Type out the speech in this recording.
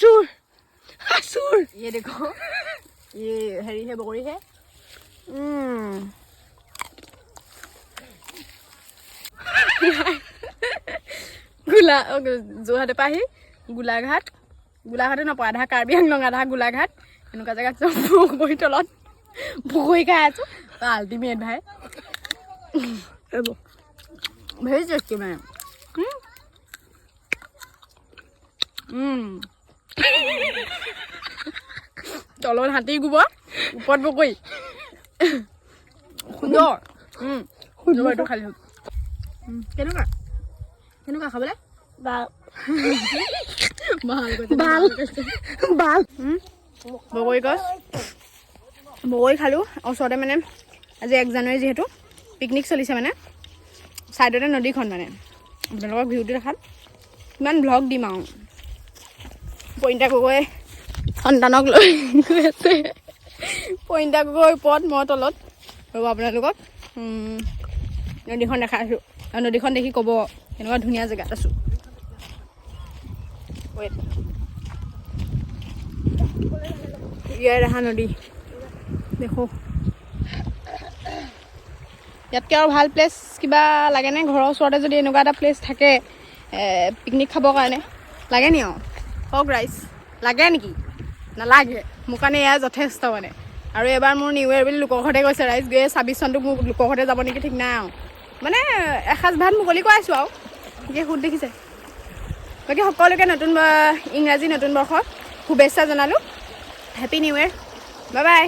चूर चूर ये देखो ये हरी है बकरी है গোলা যোৰহাটৰ পৰা আহি গোলাঘাটে নপৰা আধা কাৰ্বি আংলং আধা গোলাঘাট এনেকুৱা জেগাত বহি তলত ভুকুৰি খাই আছোঁ আল্টিমেট ভাই ভেৰি টেষ্টি মানে তলত হাতী গোবৰ ওপৰত বকৰি সুন্দৰ এইটো খালি হ'ল কেনেকুৱা কেনেকুৱা খাবলৈ बाल বগৰী গছ বগৰী খালোঁ ওচৰতে মানে আজি 1 জানুৱাৰী যিহেতু পিকনিক চলিছে মানে ছাইডতে নদীখন মানে আপোনালোকক ভিউটো দেখাত কিমান ভ্লগ দিম আৰু পইণ্টা গগৈ সন্তানক লৈ গৈ আছে পইণ্টা গগৈ ওপৰত মই তলত ৰ'ব আপোনালোকক নদীখন দেখাইছোঁ আৰু নদীখন দেখি ক'ব কেনেকুৱা ধুনীয়া জেগাত আছোঁ ইয়াৰ ৰহা নদী দেখো ইয়াতকৈ আৰু ভাল প্লেচ কিবা লাগেনে ঘৰৰ ওচৰতে যদি এনেকুৱা এটা প্লেচ থাকে পিকনিক খাবৰ কাৰণে লাগে নি আৰু হওক ৰাইজ লাগে নেকি নালাগে মোৰ কাৰণে এয়া যথেষ্ট মানে আৰু এবাৰ মোৰ নিউ ইয়েৰ বুলি লোকৰ ঘৰতে গৈছে ৰাইজ গৈ 26 চনটো মোক লোকৰ ঘৰতে যাব নেকি ঠিক নাই আৰু মানে এসাঁজ ভাত মুকলি কৰাইছোঁ আৰু ঠিকে সুধ দেখিছে বাকী সকলোকে ইংৰাজী নতুন বৰ্ষৰ শুভেচ্ছা জনালোঁ happy new year bye bye